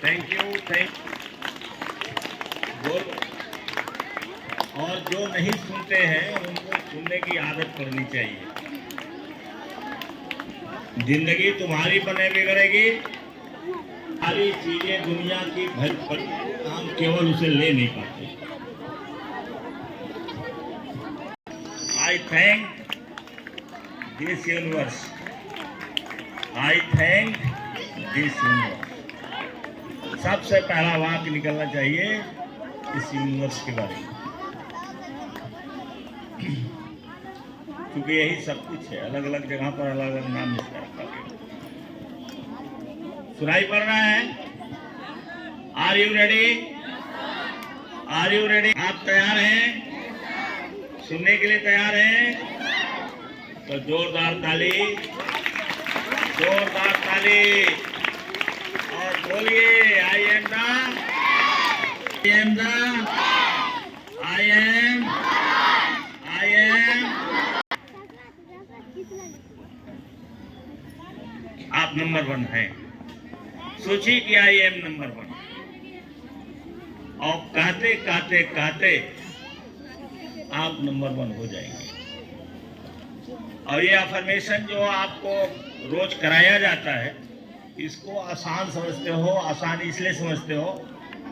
Thank you thank बोलो। और जो नहीं सुनते हैं उनको सुनने की आदत पड़नी चाहिए। जिंदगी तुम्हारी बने बिगड़ेगी, सारी चीजें दुनिया की भर पड़ी, हम केवल उसे ले नहीं पाते। आई thank this universe, I thank this universe. सबसे पहला वाक्य निकलना चाहिए इस यूनिवर्स के बारे में, क्योंकि यही सब कुछ है। अलग अलग जगह पर अलग अलग नाम इसका रखा गया। सुनाई पड़ रहा है? Are you ready? Are you ready? आप तैयार हैं? सुनने के लिए तैयार हैं? तो जोरदार ताली, जोरदार ताली और बोलिए I am the, I am आप नंबर 1 हैं। सोचिए कि आई एम नंबर 1, और कहते कहते कहते आप नंबर 1 हो जाएंगे। और ये अफर्मेशन जो आपको रोज कराया जाता है, इसको आसान समझते हो। आसान इसलिए समझते हो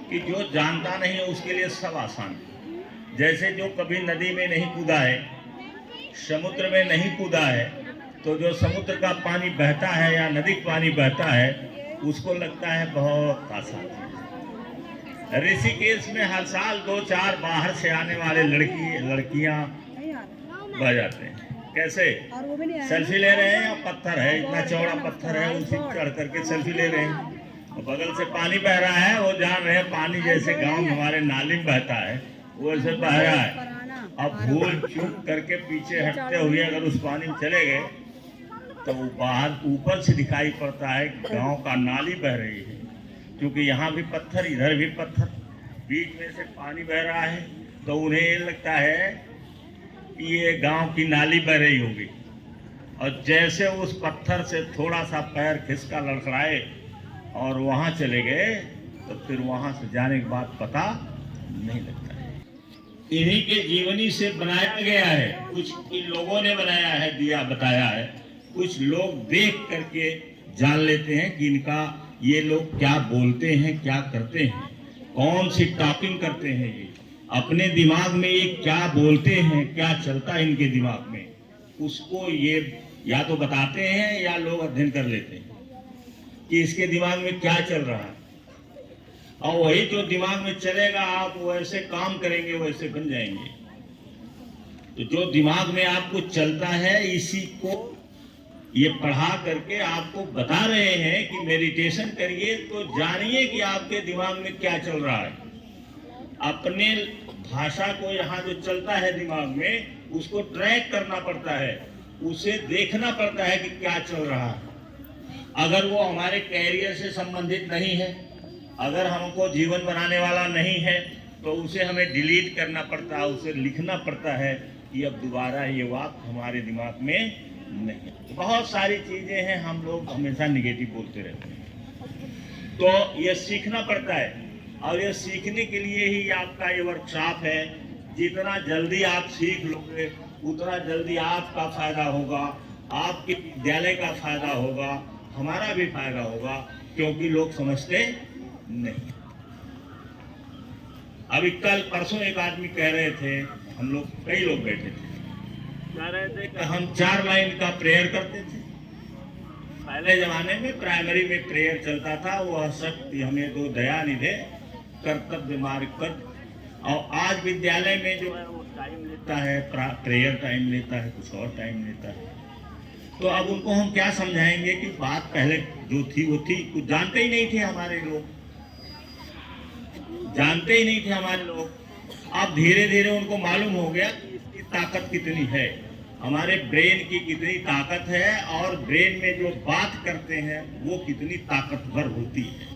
कि जो जानता नहीं है उसके लिए सब आसान है। जैसे जो कभी नदी में नहीं कूदा है, समुद्र में नहीं कूदा है, तो जो समुद्र का पानी बहता है या नदी का पानी बहता है उसको लगता है बहुत आसान है। ऋषिकेश में हर साल 2-4 बाहर से आने वाले लड़कियां बह जाते हैं। कैसे? सेल्फी ले रहे हैं, या पत्थर है, इतना चौड़ा पत्थर है, उसी चढ़ करके सेल्फी ले रहे हैं। और बगल से पानी बह रहा है, वो जान रहे हैं पानी जैसे गांव में हमारे नाली में बहता है वैसे बह रहा है। अब भूल चूक करके पीछे हटते हुए अगर उस पानी में चले गए तो वो बाहर ऊपर से दिखाई पड़ता है गांव का नाली बह रही है, क्योंकि यहाँ भी पत्थर इधर भी पत्थर, बीच में से पानी बह रहा है। तो उन्हें ये लगता है कि ये गांव की नाली बह रही होगी। और जैसे उस पत्थर से थोड़ा सा पैर खिसका लड़खड़ाए और वहाँ चले गए तो फिर वहाँ से जाने के बाद पता नहीं लगता है। इन्हीं के जीवनी से बनाया गया है, कुछ इन लोगों ने बनाया है, दिया बताया है। कुछ लोग देख करके जान लेते हैं कि इनका ये लोग क्या बोलते हैं, क्या करते हैं, कौन सी टॉकिंग करते हैं, ये अपने दिमाग में ये क्या बोलते हैं, क्या चलता है इनके दिमाग में, उसको ये या तो बताते हैं या लोग अध्ययन कर लेते हैं कि इसके दिमाग में क्या चल रहा है। और वही जो दिमाग में चलेगा आप वैसे काम करेंगे, वैसे बन जाएंगे। तो जो दिमाग में आपको चलता है इसी को ये पढ़ा करके आपको बता रहे हैं कि मेडिटेशन करिए तो जानिए कि आपके दिमाग में क्या चल रहा है। अपने भाषा को यहाँ जो चलता है दिमाग में उसको ट्रैक करना पड़ता है, उसे देखना पड़ता है कि क्या चल रहा है। अगर वो हमारे कैरियर से संबंधित नहीं है, अगर हमको जीवन बनाने वाला नहीं है, तो उसे हमें डिलीट करना पड़ता है, उसे लिखना पड़ता है कि अब दोबारा ये बात हमारे दिमाग में नहीं। बहुत सारी चीजें हैं, हम लोग हमेशा निगेटिव बोलते रहते हैं। तो ये सीखना पड़ता है, और ये सीखने के लिए ही आपका ये वर्कशॉप है। जितना जल्दी आप सीख लोगे उतना जल्दी आपका फायदा होगा, आपके विद्यालय का फायदा होगा, हमारा भी फायदा होगा, क्योंकि लोग समझते नहीं। अभी कल परसों एक आदमी कह रहे थे, हम लोग कई लोग बैठे थे, कह रहे थे कि हम 4 लाइन का प्रेयर करते थे। पहले जमाने में प्राइमरी में प्रेयर चलता था, वह शक्ति हमें दो दया निधे कर्तव्य मार्ग पर। और आज विद्यालय में जो है वो टाइम लेता है, प्रेयर टाइम लेता है, कुछ और टाइम लेता है। तो अब उनको हम क्या समझाएंगे कि बात पहले जो थी वो थी। कुछ जानते ही नहीं थे हमारे लोग, जानते ही नहीं थे हमारे लोग। अब धीरे धीरे उनको मालूम हो गया कि इसकी ताकत कितनी है, हमारे ब्रेन की कितनी ताकत है, और ब्रेन में जो बात करते हैं वो कितनी ताकतवर होती है।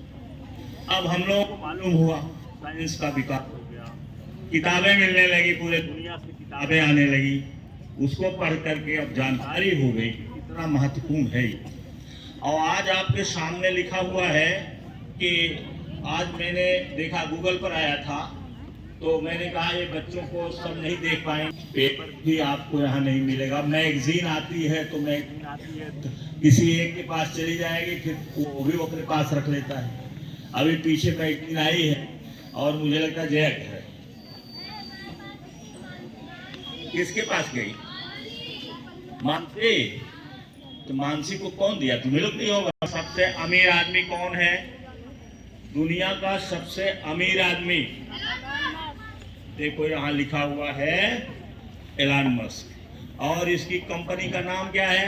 अब हम लोगों को मालूम हुआ, साइंस का विकास हो गया, किताबें मिलने लगी, पूरे दुनिया से किताबें आने लगी, उसको पढ़ करके अब जानकारी हो गई कितना महत्वपूर्ण है। और आज आपके सामने लिखा हुआ है कि आज मैंने देखा गूगल पर आया था, तो मैंने कहा ये बच्चों को सब नहीं देख पाएंगे, पेपर भी आपको यहाँ नहीं मिलेगा। मैगजीन आती है तो किसी एक के पास चली जाएगी, फिर वो भी अपने पास रख लेता है। अभी पीछे मैगजीन आई है और मुझे लगता है जैक है, किसके पास गई? मानसी। तो मानसी को कौन दिया? तुम्हें लोग नहीं होगा। सबसे अमीर आदमी कौन है? दुनिया का सबसे अमीर आदमी, देखो यहाँ लिखा हुआ है एलन मस्क। और इसकी कंपनी का नाम क्या है?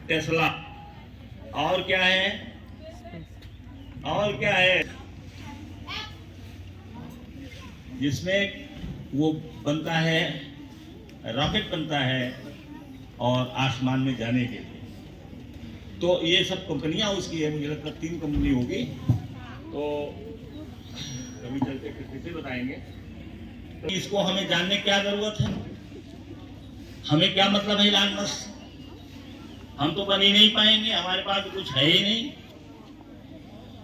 टेस्ला। और क्या है? और क्या है? जिसमें वो बनता है, रॉकेट बनता है और आसमान में जाने के लिए। तो ये सब कंपनियां उसकी है। मुझे लगता है 3 कंपनी होगी, तो कभी चलते फिर बताएंगे। तो इसको हमें जानने की क्या जरूरत है? हमें क्या मतलब है एलन मस्क? हम तो बन ही नहीं पाएंगे, हमारे पास तो कुछ है ही नहीं।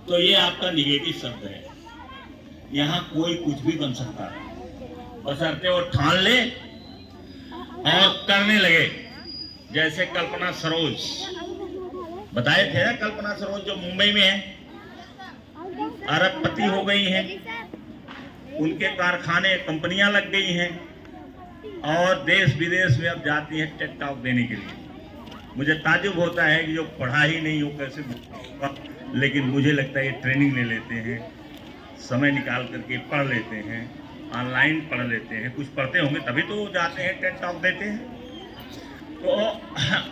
तो ये आपका निगेटिव शब्द है। यहाँ कोई कुछ भी बन सकता है, बशर्ते वो ठान ले और करने लगे। जैसे कल्पना सरोज बताए थे ना, कल्पना सरोज जो मुंबई में है, अरबपति हो गई हैं, उनके कारखाने कंपनियां लग गई हैं और देश विदेश में अब जाती हैं टेक टॉक देने के लिए। मुझे ताज्जुब होता है कि जो पढ़ा ही नहीं हो कैसे होगा, लेकिन मुझे लगता है ये ट्रेनिंग ले लेते हैं, समय निकाल करके पढ़ लेते हैं, ऑनलाइन पढ़ लेते हैं। कुछ पढ़ते होंगे तभी तो जाते हैं टेक टॉक देते हैं। तो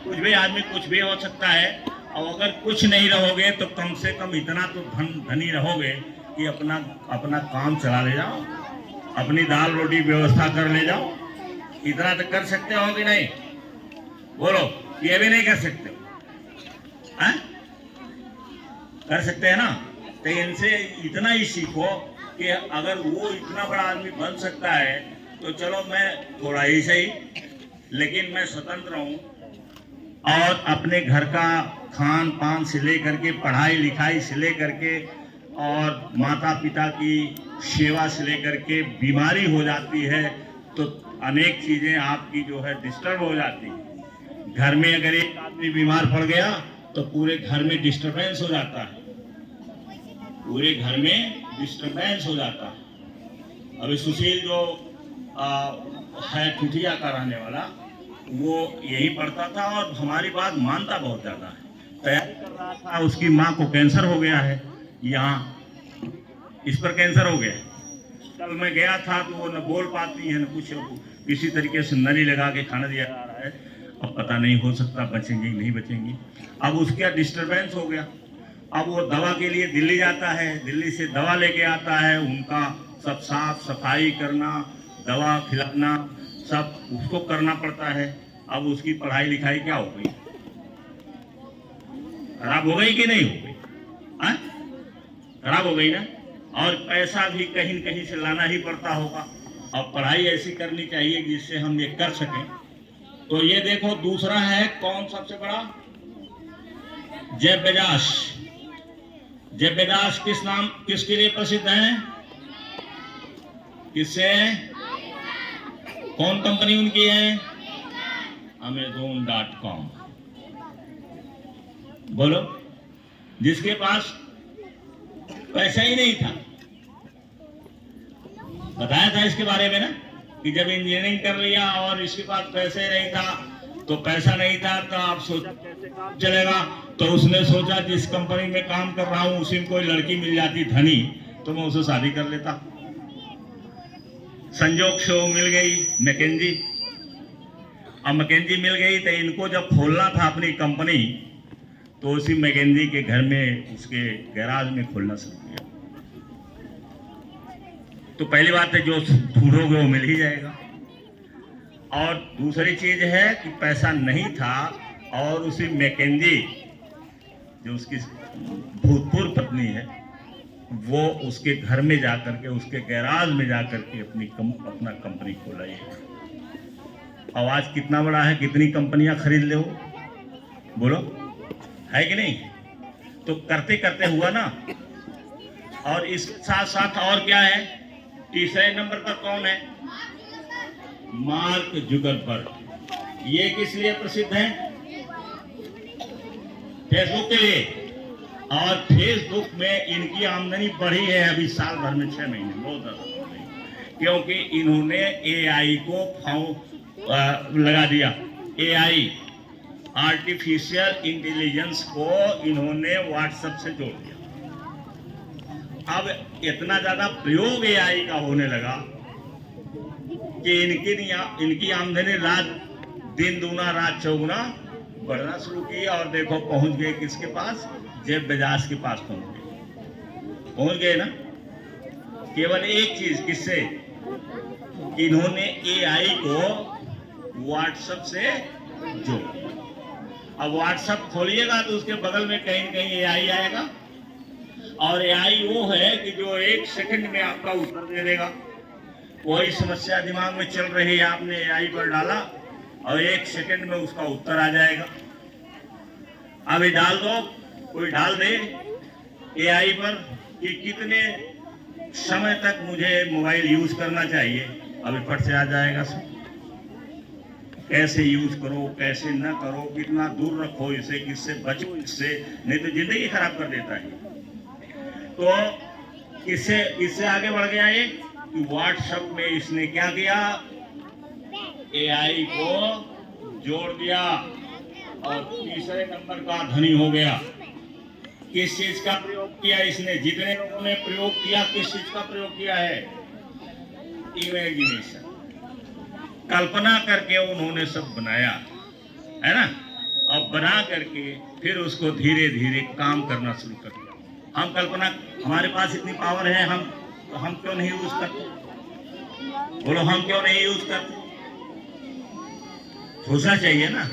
कुछ भी आदमी कुछ भी हो सकता है। और अगर कुछ नहीं रहोगे तो कम से कम इतना तो धनी रहोगे कि अपना काम चला ले जाओ, अपनी दाल रोटी व्यवस्था कर ले जाओ। इतना तो कर सकते हो कि नहीं? बोलो, ये भी नहीं कर सकते हैं? कर सकते हैं ना? तो इनसे इतना ही सीखो कि अगर वो इतना बड़ा आदमी बन सकता है तो चलो मैं थोड़ा ही सही, लेकिन मैं स्वतंत्र हूँ और अपने घर का खान पान से लेकर के पढ़ाई लिखाई से लेकर के और माता पिता की सेवा से लेकर के, बीमारी हो जाती है तो अनेक चीजें आपकी जो है डिस्टर्ब हो जाती है। घर में अगर एक आदमी बीमार पड़ गया तो पूरे घर में डिस्टरबेंस हो जाता है, पूरे घर में डिस्टरबेंस हो जाता है। अभी सुशील जो है ठुठिया का रहने वाला, वो यही पढ़ता था और हमारी बात मानता बहुत ज्यादा है। तैयारी कर रहा था, उसकी माँ को कैंसर हो गया है, यहाँ इस पर कैंसर हो गया। कल मैं गया था तो वो न बोल पाती है न कुछ, किसी तरीके से नली लगा के खाना दिया जा रहा है। अब पता नहीं, हो सकता बचेंगी नहीं बचेंगी। अब उसका डिस्टरबेंस हो गया। अब वो दवा के लिए दिल्ली जाता है, दिल्ली से दवा लेके आता है, उनका सब साफ सफाई करना, दवा खिलाना, सब उसको करना पड़ता है। अब उसकी पढ़ाई लिखाई क्या हो गई? खराब हो गई कि नहीं हो गई? खराब हो गई ना। और पैसा भी कहीं न कहीं से लाना ही पड़ता होगा। अब पढ़ाई ऐसी करनी चाहिए जिससे हम ये कर सकें। तो ये देखो, दूसरा है कौन सबसे बड़ा? Jeff Bezos. जेफ बेजोस किसके लिए प्रसिद्ध है? किससे? कौन कंपनी उनकी है? Amazon.com। बोलो, जिसके पास पैसा ही नहीं था। बताया था इसके बारे में ना, कि जब इंजीनियरिंग कर लिया और इसके पास पैसे नहीं था, तो पैसा नहीं था तो आप सोचा कैसे काम चलेगा। तो उसने सोचा जिस कंपनी में काम कर रहा हूं उसी में कोई लड़की मिल जाती धनी तो मैं उसे शादी कर लेता। संजोग से वो मिल गई मैकेंजी। अब मैकेंजी मिल गई तो इनको जब खोलना था अपनी कंपनी तो उसी मैकेंजी के घर में, उसके गैराज में खोलना शुरू किया। तो पहली बात है, जो ढूंढोगे वो मिल ही जाएगा। और दूसरी चीज है कि पैसा नहीं था और उसी मैकेंजी जो उसकी भूतपूर्व पत्नी है, वो उसके घर में जाकर के, उसके गैराज में जाकर के अपना कंपनी खोला। ये आवाज कितना बड़ा है, कितनी कंपनियां खरीद ले वो, बोलो है कि नहीं? तो करते करते हुआ ना, और इस साथ साथ और क्या है, तीसरे नंबर पर कौन है, मार्क जुकरबर्ग। ये किस लिए प्रसिद्ध है, फेसबुक के लिए। और फेसबुक में इनकी आमदनी बढ़ी है अभी साल भर में 6 महीने बहुत ज्यादा, क्योंकि इन्होंने एआई को लगा दिया। एआई आर्टिफिशियल इंटेलिजेंस को इन्होंने व्हाट्सएप से जोड़ दिया। अब इतना ज्यादा प्रयोग एआई का होने लगा कि इनकी आमदनी रात दिन दूना रात चौगुना बढ़ना शुरू की। और देखो पहुंच गए किसके पास, जेफ बेजोस के पास पहुंच गए ना। केवल एक चीज, किससे, इन्होंने एआई को व्हाट्सएप से जोड़। अब व्हाट्सएप खोलिएगा तो उसके बगल में कहीं न कहीं एआई आएगा। और एआई वो है कि जो 1 सेकंड में आपका उत्तर दे देगा। कोई समस्या दिमाग में चल रही है, आपने एआई पर डाला और 1 सेकंड में उसका उत्तर आ जाएगा। अभी डाल दो, कोई डाल दे एआई पर कि कितने समय तक मुझे मोबाइल यूज करना चाहिए, अभी फट से आ जाएगा सब। कैसे यूज करो, कैसे न करो, कितना दूर रखो इसे, किससे बचो इससे, नहीं तो जिंदगी खराब कर देता है। तो इससे आगे बढ़ गया ये कि व्हाट्सएप में इसने क्या किया, एआई को जोड़ दिया और तीसरे नंबर का धनी हो गया। किस चीज का प्रयोग किया इसने, जितने लोगों ने प्रयोग किया, किस चीज का प्रयोग किया है, इमेजिनेशन, कल्पना करके उन्होंने सब बनाया है ना। अब बना करके फिर उसको धीरे धीरे काम करना शुरू कर दिया। हम कल्पना, हमारे पास इतनी पावर है, हम क्यों नहीं यूज करते, बोलो हम क्यों नहीं यूज करते। सोचना चाहिए ना,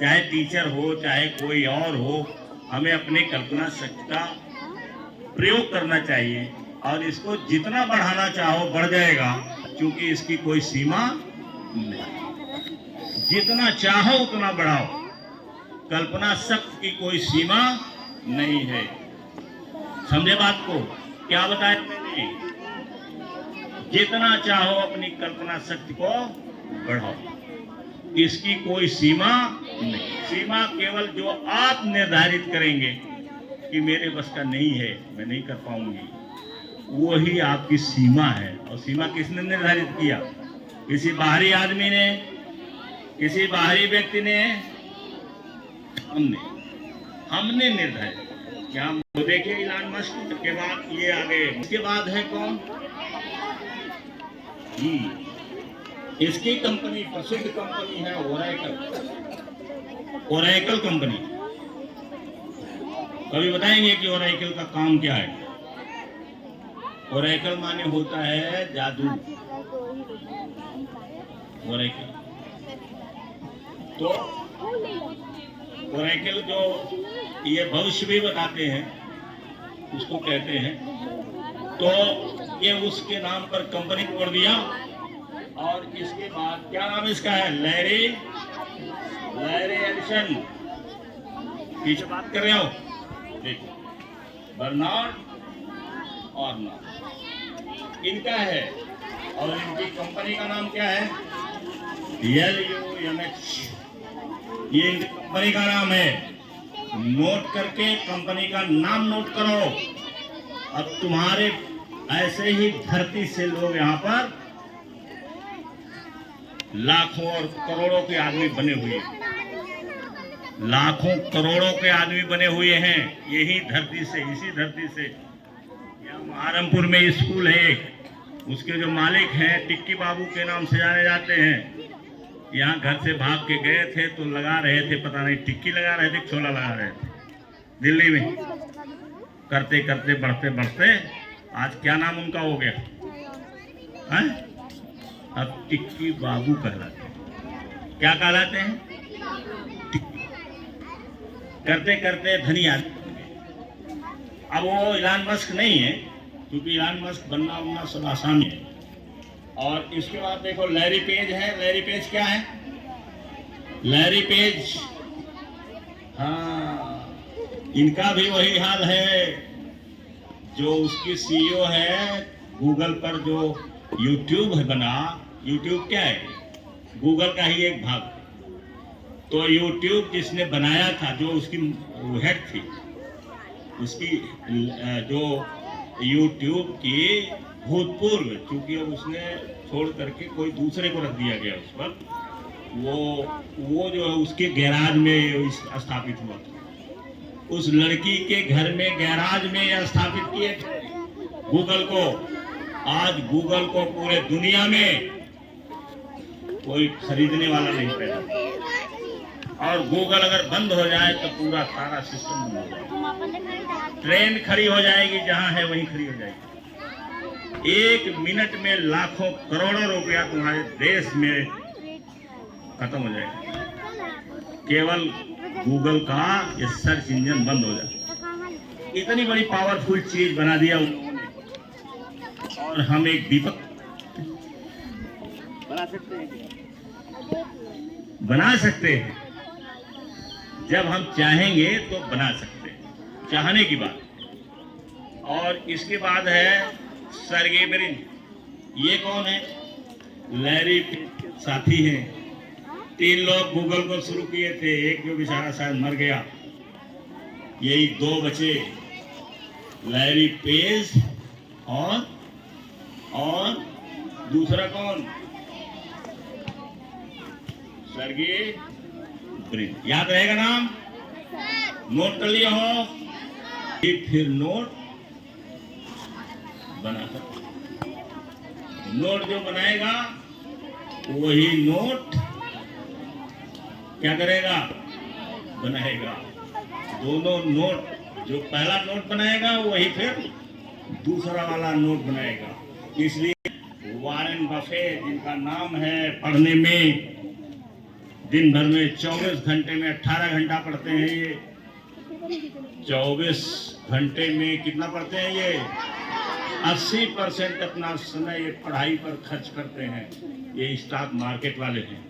चाहे टीचर हो चाहे कोई और हो, हमें अपने कल्पना शक्ति का प्रयोग करना चाहिए। और इसको जितना बढ़ाना चाहो बढ़ जाएगा, क्योंकि इसकी कोई सीमा नहीं। जितना चाहो उतना बढ़ाओ, कल्पना शक्ति की कोई सीमा नहीं है। समझे बात को, क्या बताया मैंने, जितना चाहो अपनी कल्पना शक्ति को बढ़ाओ, इसकी कोई सीमा नहीं। सीमा केवल जो आप निर्धारित करेंगे कि मेरे बस का नहीं है, मैं नहीं कर पाऊंगी, वही आपकी सीमा है। और सीमा किसने निर्धारित किया, किसी बाहरी आदमी ने, किसी बाहरी व्यक्ति ने, हमने निर्धारित क्या। तो देखिए इलान मस्क के बाद ये आ गए, इसके बाद है कौन, इसकी कंपनी प्रसिद्ध कंपनी है ओरेकल कंपनी। कभी बताएंगे कि ओरेकल का काम क्या है। ओरेकल माने होता है जादू, ओरेकल। तो ओरेकल जो ये भविष्य भी बताते हैं, उसको कहते हैं। तो ये उसके नाम पर कंपनी तोड़ दिया। और इसके बाद क्या नाम इसका है, लैरी एलिसन। पीछे बात कर रहे हो, देखो बर्नार्ड अर्नोल्ड इनका है। और इनकी कंपनी का नाम क्या है, LUMH। ये इनकी कंपनी का नाम है। नोट करके कंपनी का नाम नोट करो। अब तुम्हारे ऐसे ही धरती से लोग यहाँ पर लाखों और करोड़ों के आदमी बने हुए हैं, लाखों करोड़ों के आदमी बने हुए हैं यही धरती से, इसी धरती से। यहाँ महारमपुर में स्कूल है, उसके जो मालिक हैं टिक्की बाबू के नाम से जाने जाते हैं। यहाँ घर से भाग के गए थे तो लगा रहे थे, पता नहीं टिक्की लगा रहे थे, छोला लगा रहे थे दिल्ली में। करते करते बढ़ते बढ़ते आज क्या नाम उनका हो गया है? अब टिक्की बाबू कहलाते हैं। क्या कहलाते हैं? टिक्की। करते करते धनी आदमी। अब वो इलान मस्क नहीं है, क्योंकि इलान मस्क बनना सब आसान है। और इसके बाद देखो लैरी पेज है। लैरी पेज क्या है? लैरी पेज, हाँ, इनका भी वही हाल है। जो उसकी सीईओ है, गूगल पर जो यूट्यूब है बना, यूट्यूब क्या है? गूगल का ही एक भाग। तो यूट्यूब जिसने बनाया था, जो उसकी हेड थी, उसकी जो यूट्यूब की भूतपूर्व, क्योंकि अब उसने छोड़ करके कोई दूसरे को रख दिया गया उस पर, वो जो है उसके गैराज में स्थापित हुआ था। उस लड़की के घर में गैराज में स्थापित किए थे गूगल को। आज गूगल को पूरे दुनिया में कोई खरीदने वाला नहीं पैदा, और गूगल अगर बंद हो जाए तो पूरा सारा सिस्टम बंद हो जाएगा। ट्रेन खड़ी हो जाएगी, जहां है वहीं खड़ी हो जाएगी। 1 मिनट में लाखों करोड़ों रुपया तुम्हारे देश में खत्म हो जाएगा, केवल गूगल का ये सर्च इंजन बंद हो जाए। इतनी बड़ी पावरफुल चीज बना दिया उन लोगों ने, और हम एक दीपक बना सकते हैं। जब हम चाहेंगे तो बना सकते हैं, चाहने की बात। और इसके बाद है सर्गे ब्रिन। ये कौन है? लैरी साथी हैं। 3 लोग गूगल को शुरू किए थे, एक जो बेचारा शायद मर गया, यही 2 बचे, लैरी पेज और दूसरा कौन? Sergey Brin. याद रहेगा नाम? नोट कर लिया हो? फिर नोट बना सकते। नोट जो बनाएगा वही नोट क्या करेगा? बनाएगा। दोनों नोट, जो पहला नोट बनाएगा वही फिर दूसरा वाला नोट बनाएगा। इसलिए वॉरेन बफेट, जिनका नाम है पढ़ने में दिन भर में 24 घंटे में 18 घंटा पढ़ते हैं ये, 24 घंटे में कितना पढ़ते हैं ये? 80% अपना समय ये पढ़ाई पर खर्च करते हैं। ये स्टॉक मार्केट वाले हैं,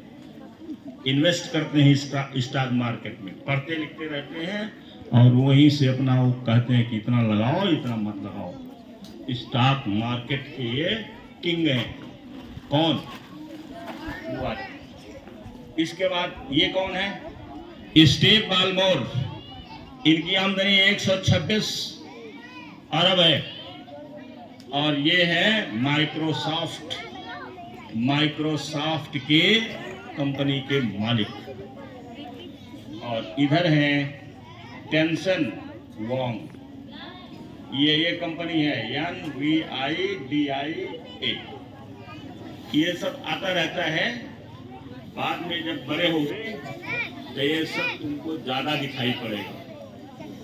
इन्वेस्ट करते हैं स्टॉक मार्केट में, पढ़ते लिखते रहते हैं, और वहीं से अपना वो कहते हैं कि इतना लगाओ, इतना मत लगाओ। स्टॉक मार्केट के ये किंग हैं। कौन? वो। इसके बाद ये कौन है? स्टीव बालमोर। इनकी आमदनी 126 अरब है, और ये है माइक्रोसॉफ्ट के कंपनी के मालिक। और इधर हैं टेंसन वोंग। ये कंपनी है NVIDIA। ये सब आता रहता है। बाद में जब बड़े हो गए तो ये सब तुमको ज्यादा दिखाई पड़ेगा,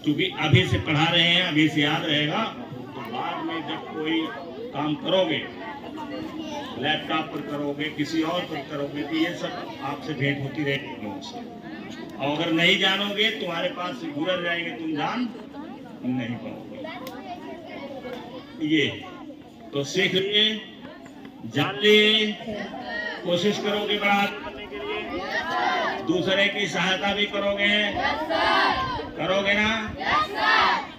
क्योंकि अभी से पढ़ा रहे हैं, अभी से याद रहेगा। तो बाद में जब कोई काम करोगे, लैपटॉप पर करोगे, किसी और पर करोगे, तो ये सब आपसे भेंट होती रहेगी लोगों से। और अगर नहीं जानोगे, तुम्हारे पास से गुजर जाएंगे, तुम जान नहीं पाओगे। ये तो सीख लिए, जान लिए, कोशिश करोगे बड़ा करने के लिए, दूसरे की सहायता भी करोगे। करोगे ना?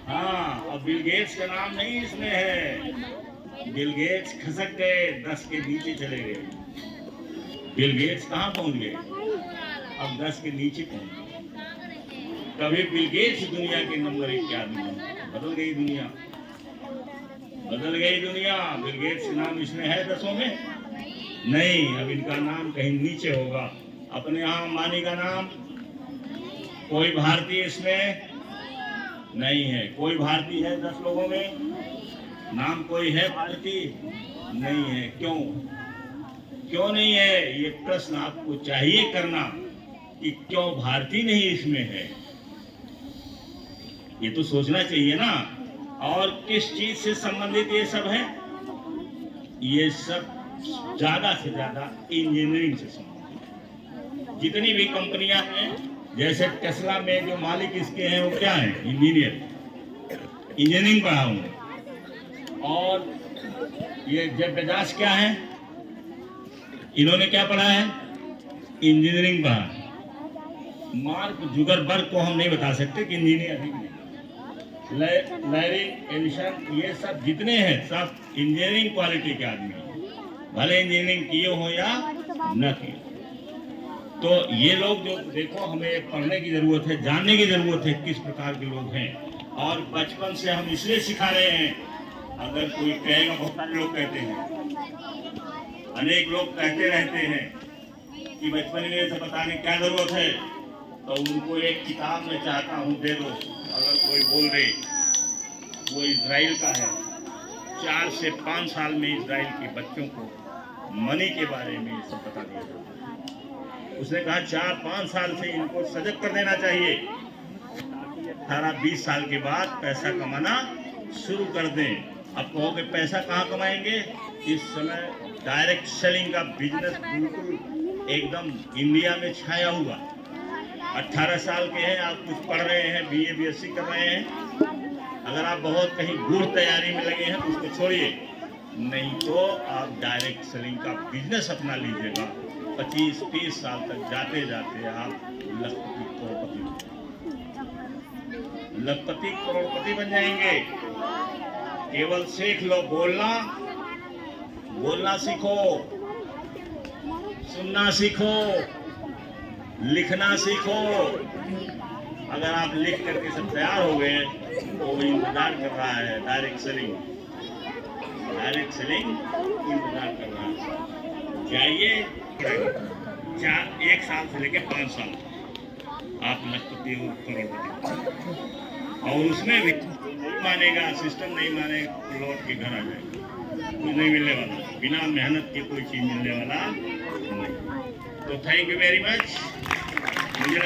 हाँ। अब बिल गेट्स का नाम नहीं इसमें है। बिल गेट्स खसक गए, 10 के नीचे चले गए। बिल गेट्स कहाँ पहुंच गए? अब 10 के नीचे पहुंच गए। कभी बिल गेट्स दुनिया के नंबर 1 के आदमी, बदल गई दुनिया, बदल गई दुनिया। बिल गेट्स का नाम इसमें है 10 में? नहीं, अब इनका नाम कहीं नीचे होगा। अपने यहाँ अंबानी का नाम, कोई भारतीय इसमें नहीं है। कोई भारतीय है 10 लोगों में? नाम कोई है भारतीय? नहीं है। क्यों नहीं है? ये प्रश्न आपको चाहिए करना कि क्यों भारतीय नहीं इसमें है। ये तो सोचना चाहिए ना। और किस चीज से संबंधित ये सब है? ये सब ज्यादा से ज्यादा इंजीनियरिंग से संबंधित। जितनी भी कंपनियां हैं, जैसे टेस्ला में जो मालिक इसके हैं वो क्या है? इंजीनियरिंग पढ़ा हूं। और ये जेफ बेजोस क्या है? इन्होंने क्या पढ़ा है? इंजीनियरिंग पढ़ा। मार्क जुकरबर्ग को हम नहीं बता सकते कि इंजीनियर है कि नहीं। लैरी एडिशन, ये सब जितने हैं सब इंजीनियरिंग क्वालिटी के आदमी हैं, भले इंजीनियरिंग किए हो या न किए। तो ये लोग जो देखो, हमें पढ़ने की जरूरत है, जानने की जरूरत है किस प्रकार के लोग हैं। और बचपन से हम इसलिए सिखा रहे हैं, अगर कोई कहेगा, बहुत सारे लोग कहते हैं, अनेक लोग कहते रहते हैं कि बचपन में से बताने क्या जरूरत है, तो उनको एक किताब में चाहता हूँ दे दो। अगर कोई बोल दे वो इजराइल का है, 4 से 5 साल में इजराइल के बच्चों को मनी के बारे में ये सब बता दिया जाता है। उसने कहा 4-5 साल से इनको सजग कर देना चाहिए, 18-20 साल के बाद पैसा कमाना शुरू कर दें। अब कहोगे पैसा कहाँ कमाएंगे? इस समय डायरेक्ट सेलिंग का बिजनेस बिल्कुल एकदम इंडिया में छाया हुआ। 18 साल के हैं आप, कुछ पढ़ रहे हैं, BA BSc कर रहे हैं, अगर आप बहुत कहीं गुड़ तैयारी में लगे हैं तो उसको छोड़िए, नहीं तो आप डायरेक्ट सेलिंग का बिजनेस अपना लीजिएगा। 25-30 साल तक जाते जाते आप लखपति करोड़पति बन जाएंगे। केवल सीख लो, बोलना सीखो, सुनना सीखो, लिखना सीखो। अगर आप लिख करके सब तैयार हो गए तो वो इंतजार कर रहा है, डायरेक्ट सेलिंग इंतजार कर रहा है। जाइए, 1 साल से लेकर 5 साल आप लखपति और करोड़पति, और उसमें भी मानेगा, सिस्टम नहीं मानेगा, लौट के घर आ जाएगा। कुछ नहीं मिलने वाला, बिना मेहनत के कोई चीज मिलने वाला नहीं। तो थैंक यू वेरी मच। मुझे